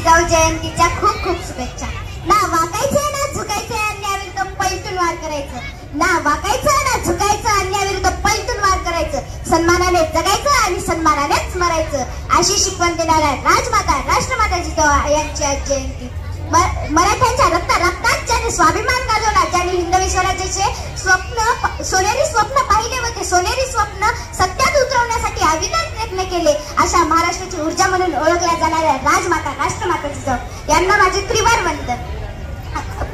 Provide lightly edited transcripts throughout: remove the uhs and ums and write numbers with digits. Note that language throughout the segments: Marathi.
जिजाऊ जयंतीच्या खूप खूप शुभेच्छा। ना वाकायचं ना झुकायचं, अन्यायाविरुद्ध पैलून वार करायचं। ना वाकायचं ना झुकायचं, अन्यायाविरुद्ध पैलून वार करायचं। सन्मानाने जगायचं आणि सन्मानानेच मरायचं, अशी शिकवण देणाऱ्या राजमाता राष्ट्रमाता जिजाऊ यांची आज जयंती। मराठ्यांच्या रक्तात ज्याने स्वाभिमान गाजवला, ज्याने हिंदवी स्वराज्याचे स्वप्न सोनेरी स्वप्न पाहिले होते, सोनेरी स्वप्न सत्यात उतरवण्यासाठी अविरत प्रयत्न केले, अशा महाराष्ट्राची ऊर्जा म्हणून ओळखल्या जाणाऱ्या राजमाता राष्ट्रमाता जिजाऊ यांना माझे त्रिवार वंदन।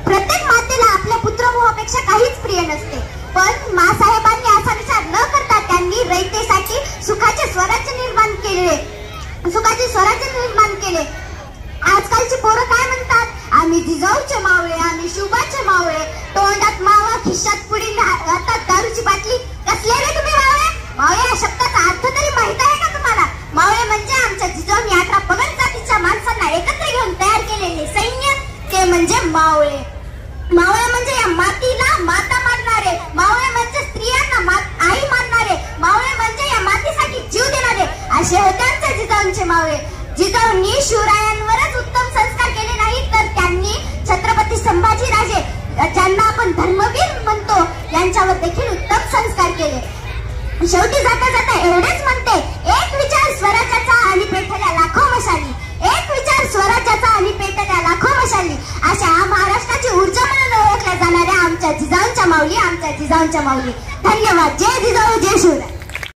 प्रत्येक मातेला आपल्या पुत्रमोहापेक्षा काहीच प्रिय नसते, पण मासाहेबांनी असा विचार न करता त्यांनी रयतेसाठी सुखाचे स्वराज्य निर्माण केले। आजकालची पोरं काय म्हणतात, आम्ही जिजाऊचे मावळे, आम्ही शुभाचे मावळे, तोंडात मावा खिशात पुढील हातात दारूची बाटली। कसले रे तुम्ही मावळे? मावळे या शब्दाचा अर्थ तरी माहित आहे का तुम्हाला? मावळे म्हणजे आमच्या जिजाऊंनी 18 पगड जातीच्या माणसांना एकत्र घेऊन तयार केलेले सैन्य, ते म्हणजे मावळे। मावळे म्हणजे या मातीला माता मानणारे, मावळे म्हणजे स्त्रियांना आई मानणारे, मावळे म्हणजे या मातीसाठी जीव देणारे, असे होते आमच्या जिजाऊंचे मावळे। जिजाऊंनी शिवरायांवरच उत्तम संस्कार केले नाही, तर त्यांनी छत्रपती संभाजीराजे, ज्यांना आपण धर्मवीर म्हणतो, यांच्यावर देखील उत्तम संस्कार केले। शेवटी जाता जाता एवढेच म्हणते, एक विचार स्वराज्याचा आणि पेटल्या लाखो मशाली, एक विचार स्वराज्याचा आणि पेटल्या लाखो मशाली, अशा महाराष्ट्राची ऊर्जा म्हणून ओळखल्या जाणाऱ्या आमच्या जिजाऊंच्या माऊली, आमच्या जिजाऊंच्या माऊली। धन्यवाद। जय जिजाऊ, जय शिवराय।